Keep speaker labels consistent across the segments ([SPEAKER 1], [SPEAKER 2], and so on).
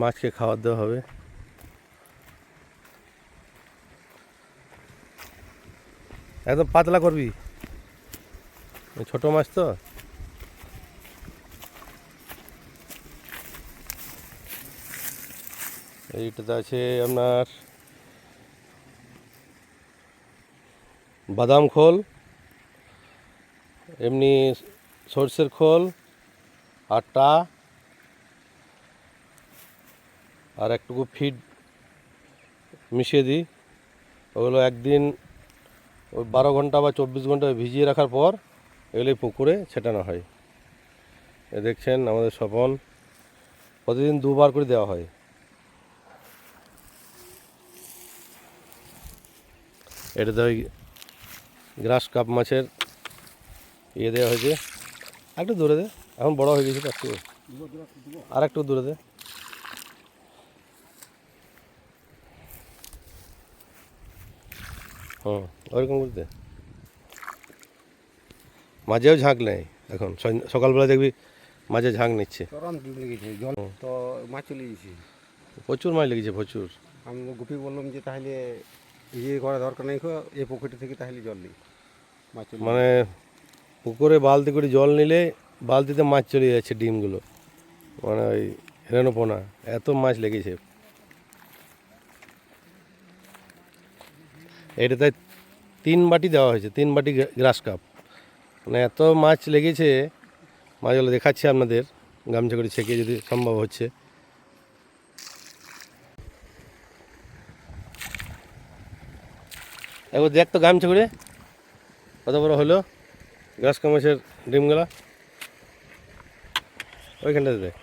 [SPEAKER 1] মাছকে খাবার দেওয়া হবে। একদম পাতলা করবি, ছোট মাছ তো। এইটাতে আছে আপনার বাদাম খোল, এমনি সর্ষের খোল, আটা আর একটুকু ফিড মিশিয়ে দিই। ওগুলো একদিন ওই 12 ঘন্টা বা 24 ঘন্টা ভিজিয়ে রাখার পর এগুলো পুকুরে ছেটানো হয়। এ দেখছেন আমাদের স্বপন প্রতিদিন 2বার করে দেওয়া হয়। এটাতে ওই গ্রাস কাপ মাছের ইয়ে দেওয়া হয়েছে। একটু দূরে দে, এখন বড় হয়ে গেছে তো, একটু আর একটু দূরে দে। ওইরকম করতে মাঝেও ঝাঁক নেয়। এখন সকালবেলা দেখবি মাঝে ঝাঁক নিচ্ছে।
[SPEAKER 2] জল তো মাছ চলে গেছে,
[SPEAKER 1] প্রচুর মাছ লেগেছে, প্রচুর।
[SPEAKER 2] আমি গুপি বললাম যে তাহলে ইয়ে করা দরকার নেই, এই পুকুরটা থেকে তাহলে জল নেই মাছ চলে
[SPEAKER 1] মানে পুকুরে বালতি করে জল নিলে বালতিতে মাছ চলে যাচ্ছে, ডিমগুলো মানে ওই রেণুপোনা, এত মাছ লেগেছে। এটাতে 3 বাটি দেওয়া হয়েছে, 3 বাটি গ্রাস কাপ। মানে এত মাছ লেগেছে, মাছগুলো দেখাচ্ছি আপনাদের গামছা করে ছেঁকে যদি সম্ভব হচ্ছে। একবার দেখ তো গামছা করে কত বড় হলো গ্রাস কাপ মাছের ডিমগুলা। ওইখানটাতে দেখ,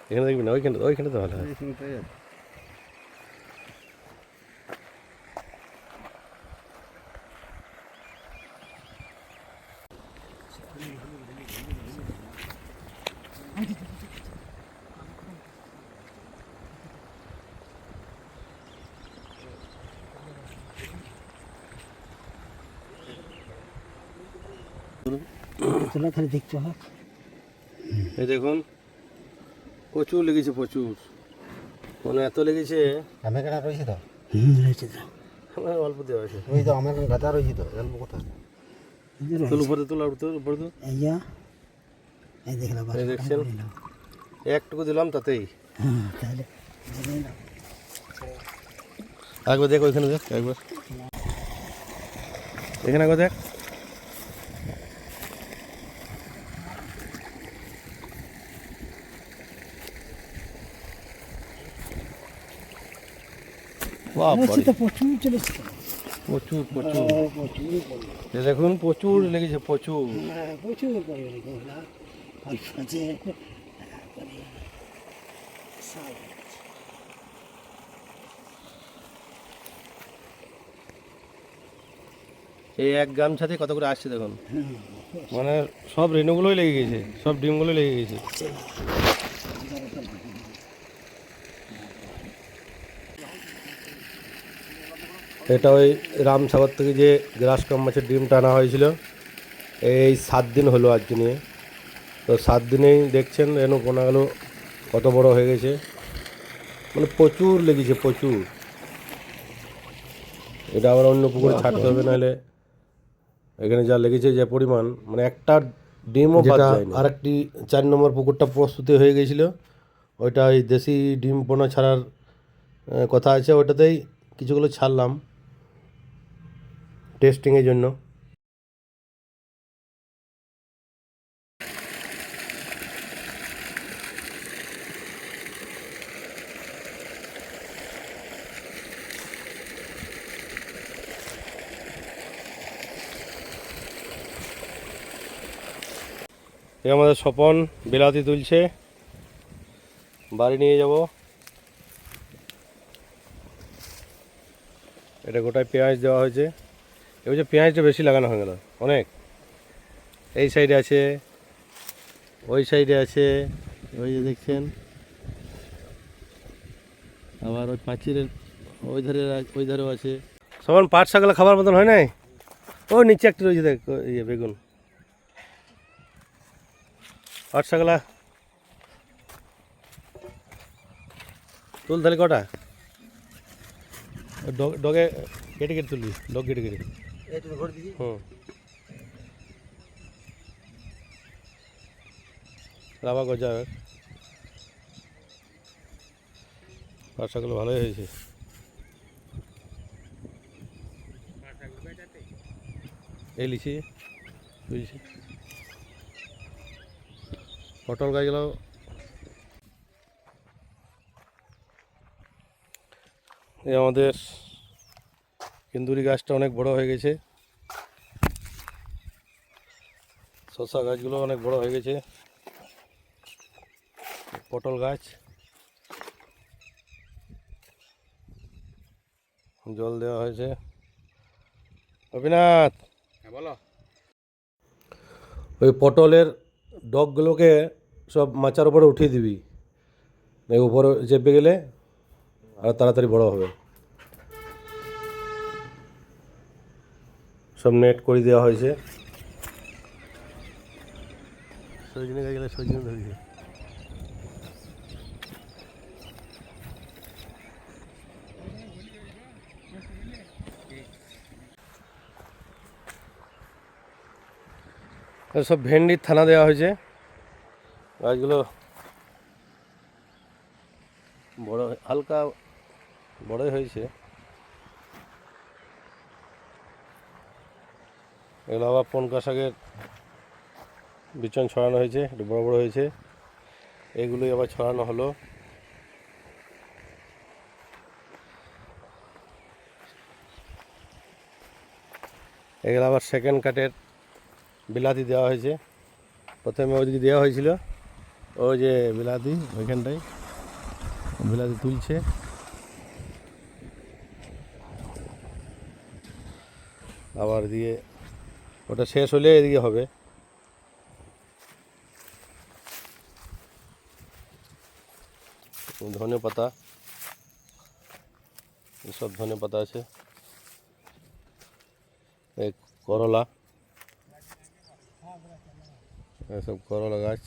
[SPEAKER 1] এখানে দেখবি না, ওইখানটাতে ভালো হয়। এই দেখুন প্রচুর লেগেছে, প্রচুর, মানে এত লেগেছে।
[SPEAKER 2] আমার কেনা রয়েছে তো,
[SPEAKER 1] রয়েছে তো, আমার অল্প দেওয়া আছে।
[SPEAKER 2] ওই তো আমার গাদা রয়েছে তো, অল্প কথা।
[SPEAKER 1] তোর উপরে তোলা, তোর উপরে তো এই দেখছেন, একটুকু দিলাম তাতেই। একবার দেখ, ওইখানে দেখ একবার, এখানে একবার দেখ।
[SPEAKER 3] প্রচুর চলেছে,
[SPEAKER 1] প্রচুর প্রচুর, দেখুন প্রচুর লেগেছে, প্রচুর।
[SPEAKER 3] প্রচুর
[SPEAKER 1] এই এক গামছাতে কত করে আসছে দেখুন, মানে সব রেণুগুলোই লেগে গেছে, সব ডিমগুলোই লেগে গেছে। এটা ওই রামসাগর থেকে যে গ্রাস কাপ মাছের ডিম টানা হয়েছিল, এই 7 দিন হলো আজ নিয়ে। তো 7 দিনেই দেখছেন রেণুপোনাগুলো কত বড় হয়ে গেছে, মানে প্রচুর লেগেছে, প্রচুর। এটা আবার অন্য পুকুরে ছাড়তে হবে, নাহলে এখানে যা লেগেছে যে পরিমাণ, মানে একটা ডিমও বাদ যায়নি। আর একটি 4 নম্বর পুকুরটা প্রস্তুতি হয়ে গেছিলো, ওইটা ওই দেশি ডিম পোনা ছাড়ার কথা আছে, ওটাতেই কিছুগুলো ছাড়লাম টেস্টিংয়ের জন্য। এই আমাদের স্বপন বিলাতি তুলছে, বাড়ি নিয়ে যাব। এটা গোটায় পেঁয়াজ দেওয়া হয়েছে, এই যে পেঁয়াজটা বেশি লাগানো হয়ে গেল অনেক। এই সাইডে আছে, ওই সাইডে আছে, ওই যে দেখছেন, আবার ওই পাঁচিরের ওই ধারেও আছে। সবার পাট শাকগুলো খাবার মতন হয় নাই, ওই নিচে একটা রয়েছে দেখ, ইয়ে বেগুন। আটশাগলা তুল তাহলে কটা ডগে কেটে কেটে তুলবি ডগ কেটে কেটে
[SPEAKER 2] এই তুমি ঘর দিছি
[SPEAKER 1] হুম রাবা গজা আটশাগুলো ভালোই হয়েছে এই লিচি বুঝছি পটল গাছগুলো এই আমাদের কেন্দুরি গাছটা অনেক বড় হয়ে গেছে শসা গাছগুলো অনেক বড় হয়ে গেছে পটল গাছ জল দেওয়া হয়েছে অবিনাথ
[SPEAKER 2] বলো
[SPEAKER 1] ওই পটলের ডগগুলোকে সব মাচার উপরে উঠিয়ে দিবি উপরে চেপে গেলে আর তাড়াতাড়ি বড় হবে সব নেট করে দেওয়া হয়েছে সজনে গাছ গেলে সজনে ধরেছে সব ভেন্ডির থানা দেওয়া হয়েছে গাছগুলো বড় হালকা বড়ই হয়েছে এগুলো আবার পনকা শাকের বিচন ছড়ানো হয়েছে একটু বড় বড় হয়েছে এগুলোই আবার ছড়ানো হলো এগুলো আবার সেকেন্ড কাটের বিলাতি দেওয়া হয়েছে প্রথমে ওইদিকে দেওয়া হয়েছিল ওই যে বিলাতি ওইখানটায় বিলাতি তুলছে আবার দিয়ে ওটা শেষ হলে এদিকে হবে ধনে পাতা এসব ধনে পাতা আছে এই করলা এসব করলা গাছ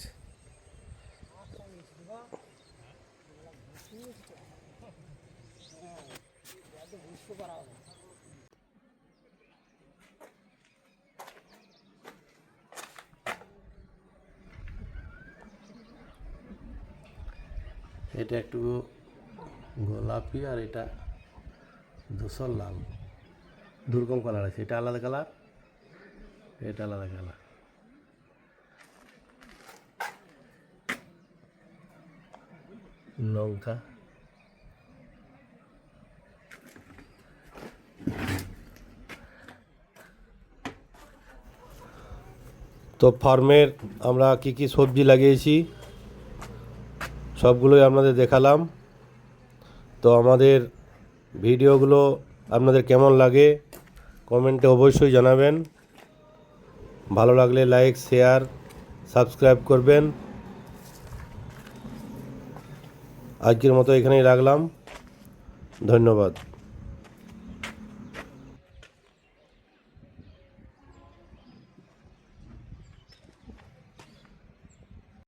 [SPEAKER 1] এটা একটু গোলাপি আর এটা ধূসর লাল দুরকম কালার আছে এটা আলাদা কালার এটা আলাদা কালার লঙ্কা তো ফার্মের আমরা কি কি সবজি লাগিয়েছি সবগুলোই আপনাদের দেখালাম তো আমাদের ভিডিওগুলো আপনাদের কেমন লাগে কমেন্টে অবশ্যই জানাবেন ভালো লাগলে লাইক শেয়ার সাবস্ক্রাইব করবেন আজকের মতো এখানেই রাখলাম ধন্যবাদ।